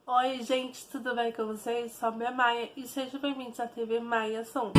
Oi gente, tudo bem com vocês? Sou a minha Maia e sejam bem-vindos à TV Maia Som.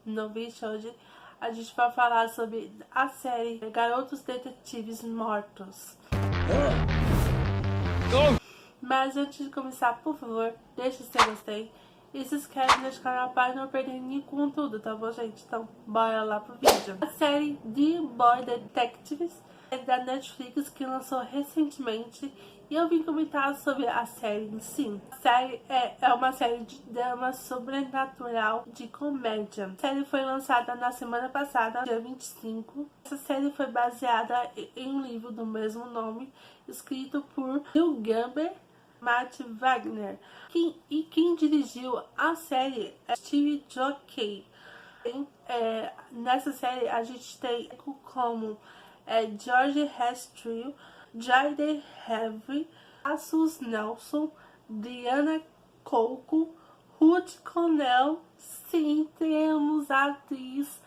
No vídeo hoje a gente vai falar sobre a série Garotos Detetives Mortos. Mas antes de começar, por favor, deixe seu gostei e se inscreve nesse canal para não perder nenhum conteúdo, tá bom, gente? Então, bora lá pro vídeo. A série The Boy Detectives é da Netflix, que lançou recentemente, e eu vim comentar sobre a série em si. A série é uma série de drama sobrenatural de comédia. A série foi lançada na semana passada, dia 25. Essa série foi baseada em um livro do mesmo nome, escrito por Neil Gaiman, Matt Wagner. Quem dirigiu a série é Steve Jockey. Nessa série a gente tem como George Hestrew, Jayden Henry, Cassius Nelson, Diana Coco, Ruth Connell. Sim, temos a atriz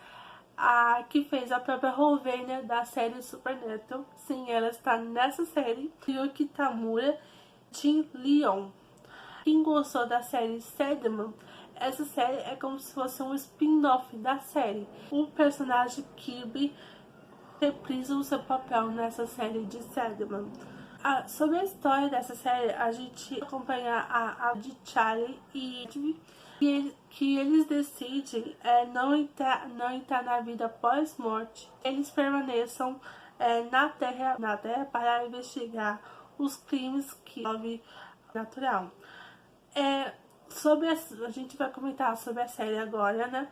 que fez a própria Rowena da série Supernatural. Sim, ela está nessa série. Ryuki Tamura, Jim Leon. Quem gostou da série Sandman, essa série é como se fosse um spin-off da série. O personagem Kirby reprisa o seu papel nessa série de Sandman. Sobre a história dessa série, a gente acompanha a de Charlie e Edwin, que eles decidem não entrar na vida pós-morte. Eles permaneçam na Terra para investigar os crimes que envolvem natural. A gente vai comentar sobre a série agora, né?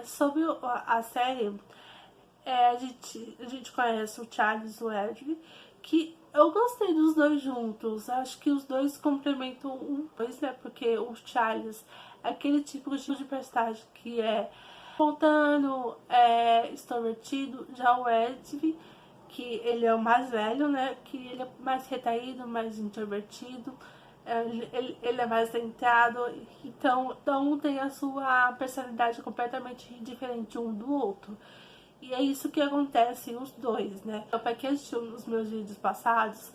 Sobre a série, a gente conhece o Charles e o Edwin, que eu gostei dos dois juntos. Acho que os dois complementam um dois, né? Porque o Charles é aquele tipo de personagem que é espontâneo, extrovertido. Já o Edwin, que ele é o mais velho, né? Que ele é mais retraído, mais introvertido. Ele é mais centrado, então um tem a sua personalidade completamente diferente um do outro. E é isso que acontece os dois, né? Pra quem assistiu nos meus vídeos passados,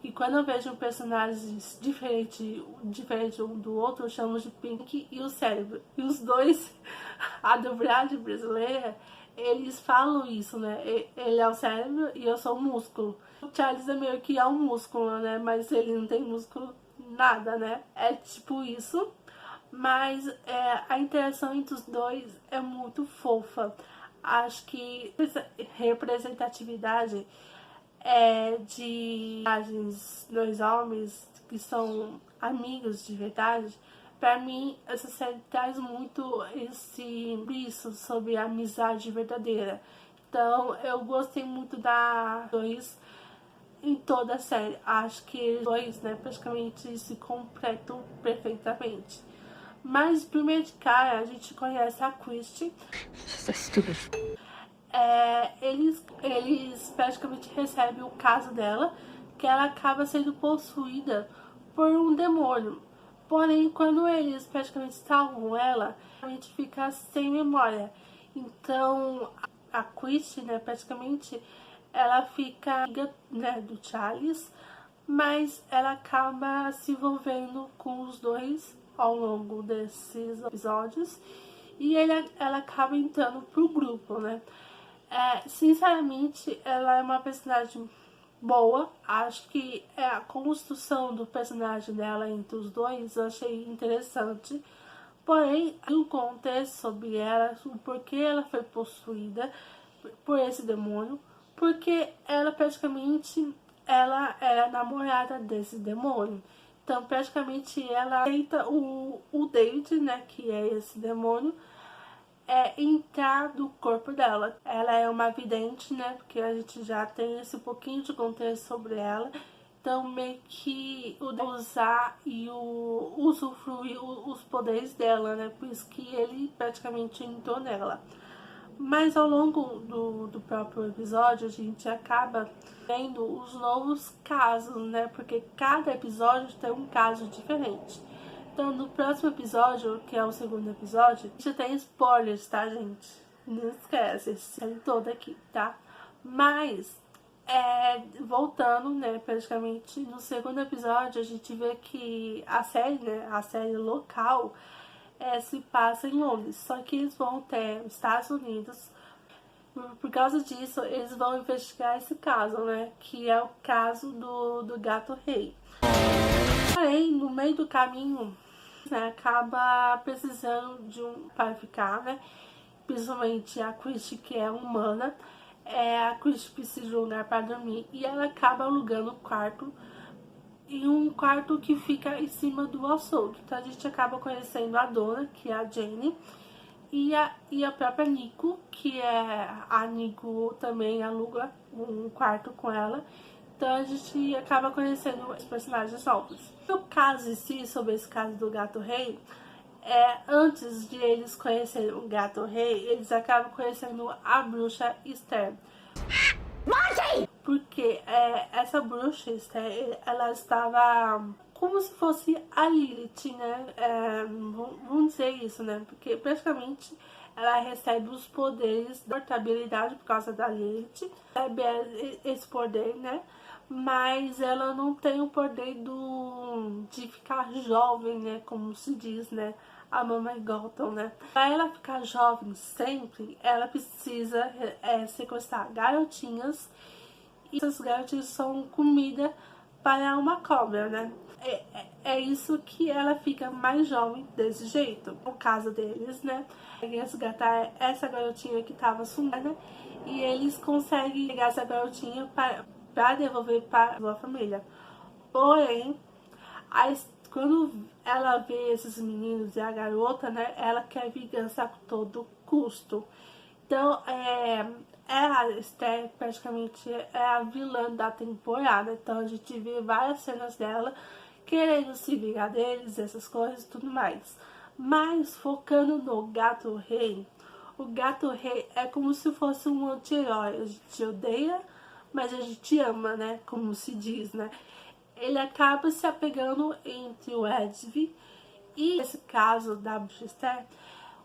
que quando eu vejo personagens diferentes um do outro, eu chamo de Pink e o Cérebro. E os dois, a dublagem brasileira, eles falam isso, né? Ele é o cérebro e eu sou o músculo. O Charles é meio que um músculo, né? Mas ele não tem músculo nada, né? É tipo isso. Mas a interação entre os dois é muito fofa. Acho que representatividade de dois homens que são amigos de verdade. Pra mim, essa série traz muito isso sobre a amizade verdadeira. Então, eu gostei muito da dois em toda a série. Acho que os dois, né, praticamente se completam perfeitamente. Mas, primeiro de cara, a gente conhece a Christie. Eles praticamente recebem o caso dela, que ela acaba sendo possuída por um demônio. Porém, quando eles praticamente salvam ela, a gente fica sem memória. Então, a Christie, né, praticamente, ela fica amiga, né, do Charles, mas ela acaba se envolvendo com os dois ao longo desses episódios, e ela acaba entrando pro grupo, né? Sinceramente, ela é uma personagem boa. Acho que a construção do personagem dela entre os dois eu achei interessante. Porém, o contexto sobre ela, o porquê ela foi possuída por esse demônio, porque ela praticamente ela era namorada desse demônio. Então, praticamente, ela aceita o David, né, que é esse demônio, entrar do corpo dela. Ela é uma vidente, né, porque a gente já tem esse pouquinho de contexto sobre ela. Então, meio que usar e usufruir os poderes dela, né, por isso que ele praticamente entrou nela. Mas ao longo do próprio episódio, a gente acaba vendo os novos casos, né? Porque cada episódio tem um caso diferente. Então, no próximo episódio, que é o segundo episódio, já tem spoilers, tá, gente? Não esquece, esse série todo aqui, tá? Mas Voltando, né, praticamente no segundo episódio, a gente vê que a série, né, a série local, se passa em Londres. Só que eles vão até os Estados Unidos. Por causa disso, eles vão investigar esse caso, né, que é o caso do gato rei. Porém, no meio do caminho, né, acaba precisando de um para ficar, né, principalmente a Christie, que é humana. A Christie precisa de um lugar para dormir e ela acaba alugando um quarto, e um quarto que fica em cima do açougue. Então a gente acaba conhecendo a dona, que é a Jane, e a própria Nico, que a Nico também aluga um quarto com ela. Então a gente acaba conhecendo os personagens novos. O caso em si, sobre esse caso do gato rei, antes de eles conhecerem o gato rei, eles acabam conhecendo a bruxa Esther. Porque essa bruxa Esther, ela estava como se fosse a Lilith, né? Vamos dizer isso, né? Porque praticamente ela recebe os poderes da portabilidade por causa da Lilith, recebe esse poder, né? Mas ela não tem o poder de ficar jovem, né? Como se diz, né? A Mamãe Gothel, né? Para ela ficar jovem sempre, ela precisa sequestrar garotinhas, e essas garotinhas são comida para uma cobra, né? É isso que ela fica mais jovem desse jeito. No caso deles, né? Resgatar essa garotinha que estava sumida, e eles conseguem pegar essa garotinha para devolver para a família. Porém, quando ela vê esses meninos e a garota, né? Ela quer vingança a todo custo. Então, a Esther praticamente é a vilã da temporada. Então a gente vê várias cenas dela querendo se vingar deles, essas coisas e tudo mais. Mas focando no Gato Rei, o Gato Rei é como se fosse um anti-herói. A gente odeia, mas a gente ama, né? Como se diz, né? Ele acaba se apegando entre o Edwin e, nesse caso da bruxa Esther,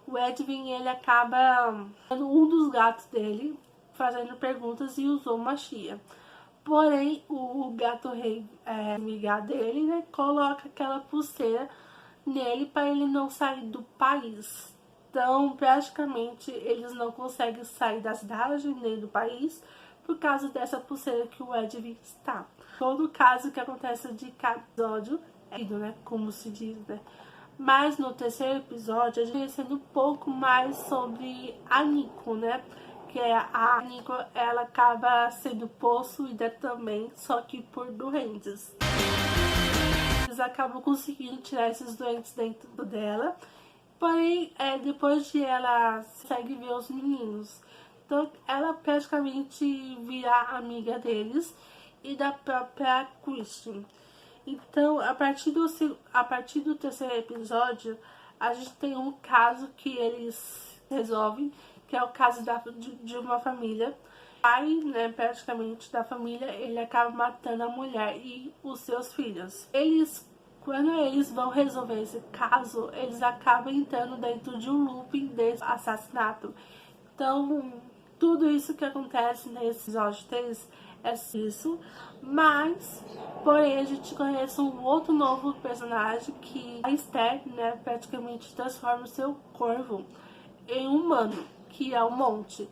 o Edwin, ele acaba sendo um dos gatos dele, fazendo perguntas, e usou magia. Porém, o gato rei, amiga dele, né, coloca aquela pulseira nele para ele não sair do país. Então, praticamente, eles não conseguem sair da cidade nem do país por causa dessa pulseira que o Edwin está. Todo caso que acontece de cada episódio é ido, né, como se diz, né. Mas no terceiro episódio, a gente conhecendo um pouco mais sobre a Nico, né? Que a Nico, ela acaba sendo possuída também, só que por doentes. Eles acabam conseguindo tirar esses doentes dentro dela. Porém, depois de ela consegue ver os meninos. Então, ela praticamente vira amiga deles e da própria Christian. Então, a partir do terceiro episódio, a gente tem um caso que eles resolvem, que é o caso de uma família. O pai, né, praticamente, da família, ele acaba matando a mulher e os seus filhos. Quando eles vão resolver esse caso, eles acabam entrando dentro de um looping desse assassinato. Então, tudo isso que acontece nesse episódio 3 é isso, mas, porém, a gente conhece um outro novo personagem, que a Esther, né, praticamente transforma o seu corvo em humano, que é o Monte.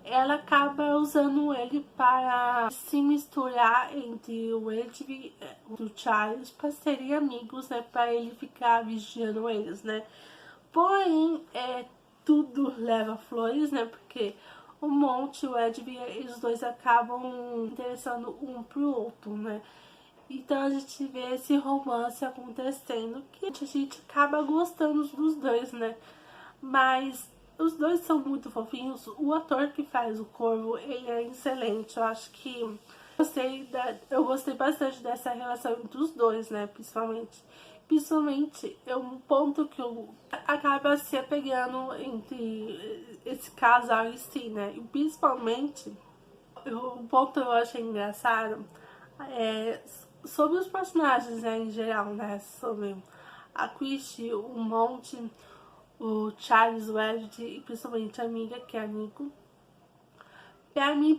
Ela acaba usando ele para se misturar entre o Edwin e o Charles, para serem amigos, né, para ele ficar vigiando eles, né. Porém, tudo leva flores, né, porque o Monte e o Edwin, os dois acabam interessando um pro outro, né. Então a gente vê esse romance acontecendo, que a gente acaba gostando dos dois, né. Mas os dois são muito fofinhos. O ator que faz o Corvo, ele é excelente. Eu acho que eu gostei bastante dessa relação entre os dois, né, Principalmente, é um ponto que eu acaba se apegando entre esse casal em si, né? E principalmente, o ponto que eu achei engraçado é sobre os personagens, né, em geral, né? Sobre a Christie, o Monte, o Charles, o Ed e principalmente a amiga, que é a Nico. Pra mim,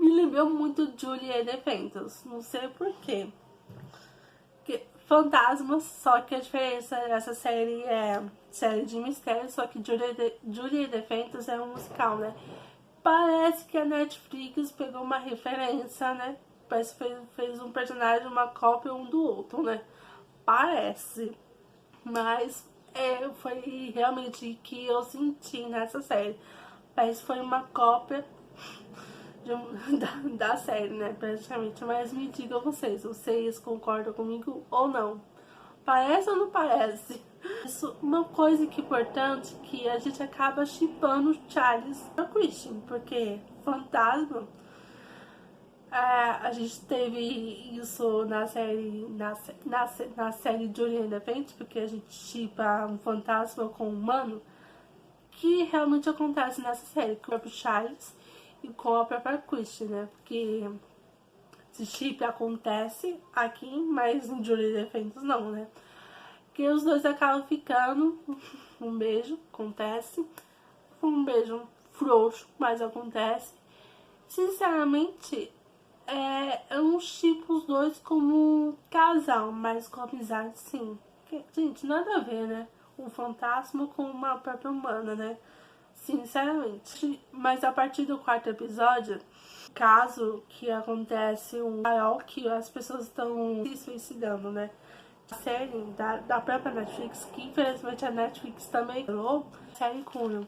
me lembrou muito Julie and the Phantoms, não sei porquê. Fantasmas, só que a diferença dessa série é série de mistério, só que Julie and the Phantoms é um musical, né? Parece que a Netflix pegou uma referência, né? Parece que fez um personagem, uma cópia um do outro, né? Parece. Mas foi realmente que eu senti nessa série. Parece que foi uma cópia da série, né? Praticamente. Mas me digam vocês concordam comigo ou não? Parece ou não parece? Isso, uma coisa que é importante que a gente acaba shippando Charles e Christian, porque fantasma. A gente teve isso na série Julie and the Phantoms, porque a gente shippa um fantasma com um humano, que realmente acontece nessa série, com o próprio Charles e com a própria Christian, né? Porque esse chip acontece aqui, mas em Julie and the Phantoms não, né? Que os dois acabam ficando, um beijo, acontece, um beijo frouxo, mas acontece. Sinceramente, eu não shippo os dois como um casal, mas com amizade sim. Porque, gente, nada a ver, né? Um fantasma com uma própria humana, né? Sinceramente. Mas a partir do quarto episódio, caso que acontece um maior que as pessoas estão se suicidando, né? A série da própria Netflix, que infelizmente a Netflix também criou, série Cunha.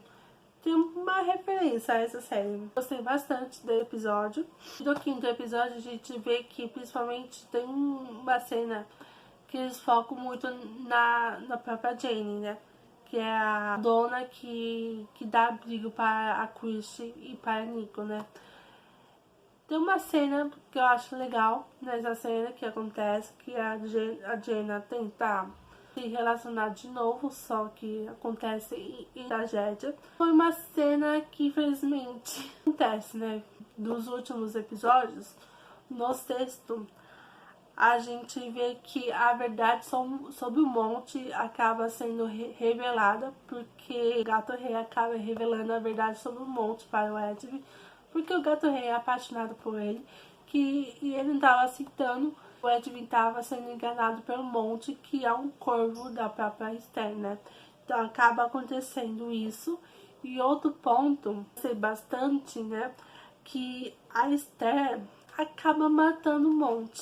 Tem uma referência a essa série. Gostei bastante do episódio. Do quinto episódio, a gente vê que principalmente tem uma cena que eles focam muito na própria Jane, né? Que é a dona que dá abrigo para a Christie e para a Nico, né? Tem uma cena que eu acho legal nessa cena que acontece, que a Jenna tenta se relacionar de novo, só que acontece em tragédia. Foi uma cena que infelizmente acontece, né? Dos últimos episódios, no sexto, a gente vê que a verdade sobre o monte acaba sendo revelada, porque o Gato Rei acaba revelando a verdade sobre o monte para o Edwin, porque o Gato Rei é apaixonado por ele, e ele não estava aceitando. O Edwin estava sendo enganado pelo monte, que é um corvo da própria Esther, né? Então acaba acontecendo isso. E outro ponto, sei bastante, né? Que a Esther acaba matando o monte.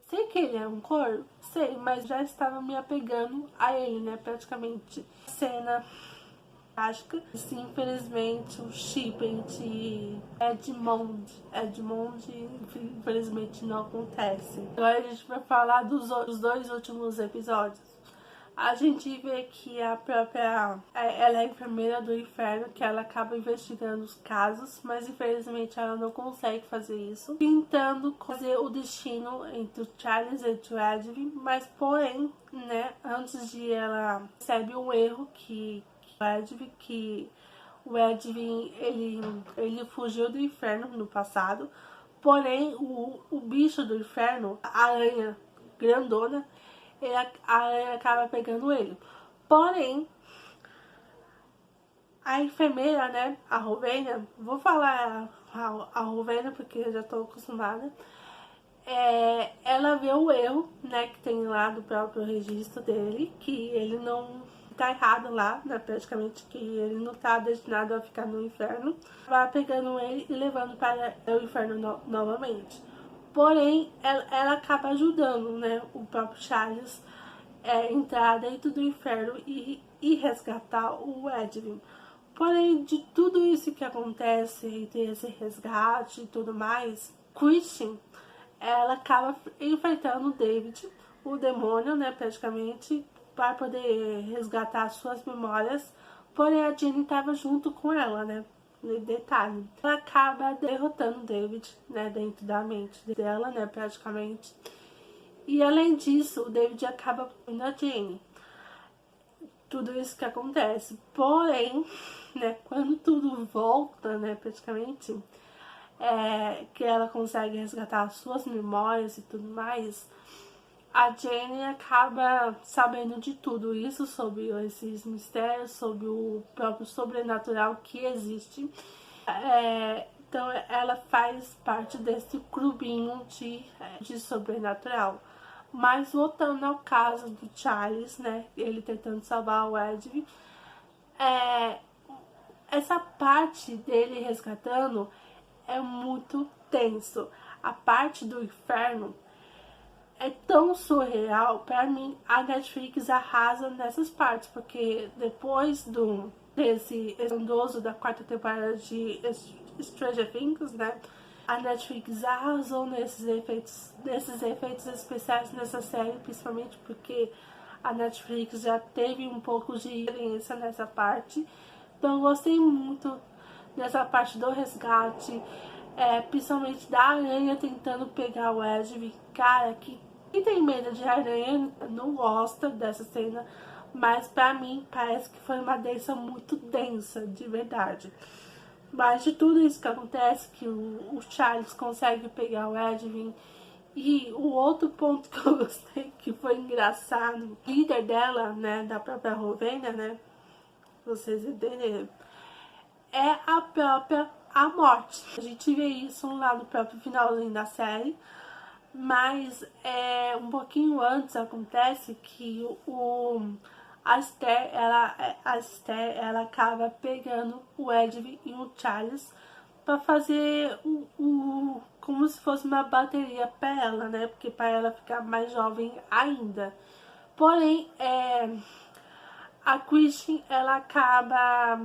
Sei que ele é um corvo, sei, mas já estava me apegando a ele, né? Praticamente. Cena trágica. Sim, infelizmente, o chip entre Edmond, infelizmente não acontece. Agora a gente vai falar dos dois últimos episódios. A gente vê que a própria... ela é a enfermeira do inferno, que ela acaba investigando os casos, mas infelizmente ela não consegue fazer isso. Tentando fazer o destino entre o Charles e o Edwin, mas porém, né, antes de ela recebe um erro que o Edwin ele fugiu do inferno no passado, porém o bicho do inferno, a aranha grandona, a aranha acaba pegando ele. Porém, a enfermeira, né, a Rowena, vou falar a Rowena porque eu já tô acostumada, ela vê o erro, né, que tem lá do próprio registro dele, que ele não tá errado lá, né, praticamente, que ele não tá destinado a ficar no inferno, vai pegando ele e levando para o inferno novamente. Porém, ela acaba ajudando, né, o próprio Charles entrar dentro do inferno e resgatar o Edwin. Porém, de tudo isso que acontece, entre esse resgate e tudo mais, Christian, ela acaba enfrentando o David, o demônio, né, praticamente, para poder resgatar suas memórias. Porém, a Jenny estava junto com ela, né? Detalhe. Ela acaba derrotando o David, né, dentro da mente dela, né, praticamente. E além disso, o David acaba com a Jenny. Tudo isso que acontece. Porém, né, quando tudo volta, né, praticamente, que ela consegue resgatar suas memórias e tudo mais, a Jenny acaba sabendo de tudo isso, sobre esses mistérios, sobre o próprio sobrenatural que existe. Então ela faz parte desse clubinho de sobrenatural. Mas voltando ao caso do Charles, né? Ele tentando salvar o Edwin. Essa parte dele resgatando é muito tenso. A parte do inferno é tão surreal. Pra mim, a Netflix arrasa nessas partes, porque depois desse estrondoso da 4ª temporada de Stranger Things, né, a Netflix arrasou nesses efeitos especiais nessa série, principalmente porque a Netflix já teve um pouco de experiência nessa parte. Então eu gostei muito dessa parte do resgate, principalmente da aranha tentando pegar o Edwin. Cara, quem tem medo de aranha não gosta dessa cena, mas pra mim parece que foi uma densa muito densa, de verdade. Mas de tudo isso que acontece, que o Charles consegue pegar o Edwin. E o outro ponto que eu gostei, que foi engraçado, o líder dela, né, da própria Rowena, né, vocês entenderam, é a morte. A gente vê isso lá no próprio finalzinho da série, mas um pouquinho antes acontece que a Esther ela acaba pegando o Edwin e o Charles para fazer como se fosse uma bateria para ela, né? Porque para ela ficar mais jovem ainda. Porém, a Christian, ela acaba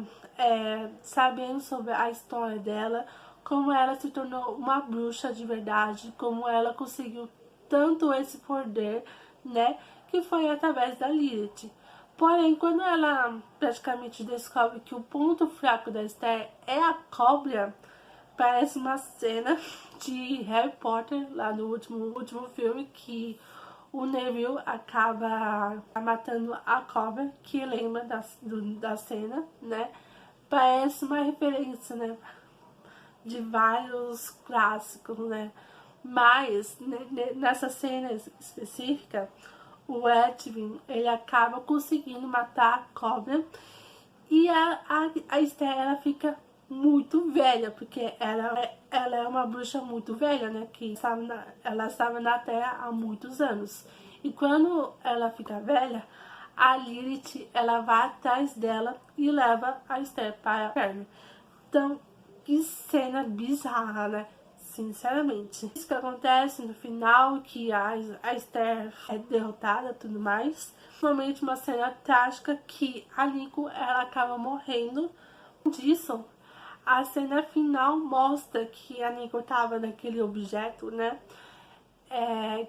sabendo sobre a história dela, como ela se tornou uma bruxa de verdade, como ela conseguiu tanto esse poder, né, que foi através da Lilith. Porém, quando ela praticamente descobre que o ponto fraco da Esther é a cobra, parece uma cena de Harry Potter, lá no último filme, que o Neville acaba matando a cobra, que lembra da cena, né? Parece uma referência, né? De vários clássicos, né? Mas nessa cena específica, o Edwin, ele acaba conseguindo matar a cobra e a Esther, ela fica muito velha, porque ela é uma bruxa muito velha, né? Que ela estava na Terra há muitos anos. E quando ela fica velha, a Lilith, ela vai atrás dela e leva a Esther para o inferno. Então, que cena bizarra, né? Sinceramente. Isso que acontece no final, que a Esther é derrotada e tudo mais. Normalmente uma cena trágica que a Nico, ela acaba morrendo. Disso, a cena final mostra que a Nico estava naquele objeto, né?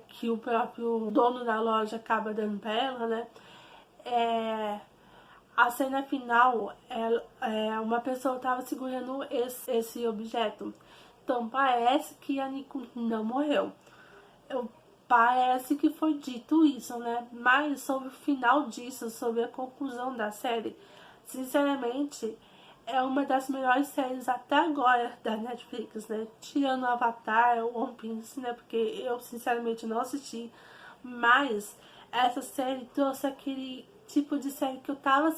Que o próprio dono da loja acaba dando pra ela, né? A cena final, uma pessoa estava segurando esse objeto. Então parece que a Nico não morreu. Parece que foi dito isso, né? Mas sobre o final disso, sobre a conclusão da série, sinceramente, é uma das melhores séries até agora da Netflix, né? Tirando o Avatar, o One Piece, né? Porque eu, sinceramente, não assisti. Mas essa série trouxe aquele tipo de série que eu tava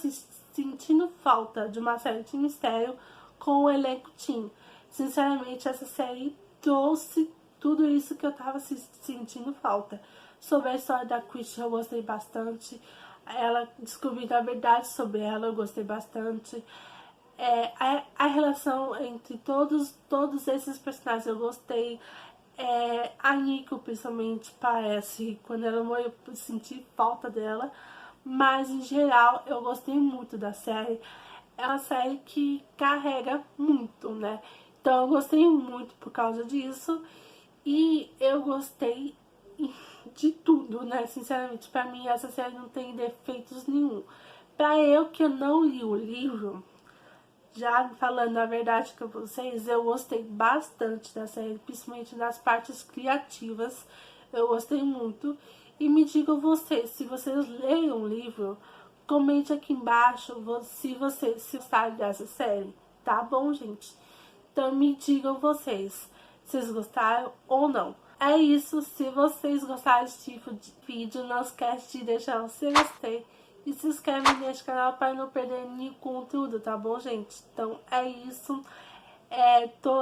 sentindo falta de uma série de mistério com o elenco teen. Sinceramente, essa série trouxe tudo isso que eu tava sentindo falta. Sobre a história da Christian, eu gostei bastante. Ela descobrindo a verdade sobre ela, eu gostei bastante. A relação entre todos esses personagens eu gostei. A Nico, principalmente, parece, quando ela morreu, eu senti falta dela. Mas, em geral, eu gostei muito da série. É uma série que carrega muito, né? Então, eu gostei muito por causa disso. E eu gostei de tudo, né? Sinceramente, pra mim, essa série não tem defeitos nenhum. Pra eu que eu não li o livro, já falando a verdade com vocês, eu gostei bastante da série, principalmente nas partes criativas. Eu gostei muito. E me digam vocês, se vocês leram o livro, comente aqui embaixo se vocês gostaram dessa série, tá bom, gente? Então me digam vocês, vocês gostaram ou não. É isso, se vocês gostaram desse tipo de vídeo, não esquece de deixar o seu gostei e se inscreve neste canal para não perder nenhum conteúdo, tá bom, gente? Então é isso. Tô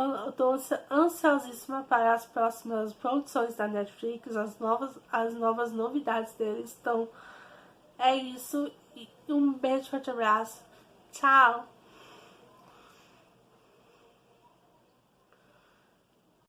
ansiosíssima para as próximas produções da Netflix, as novas novidades deles. Então, é isso. E um beijo, forte abraço. Tchau!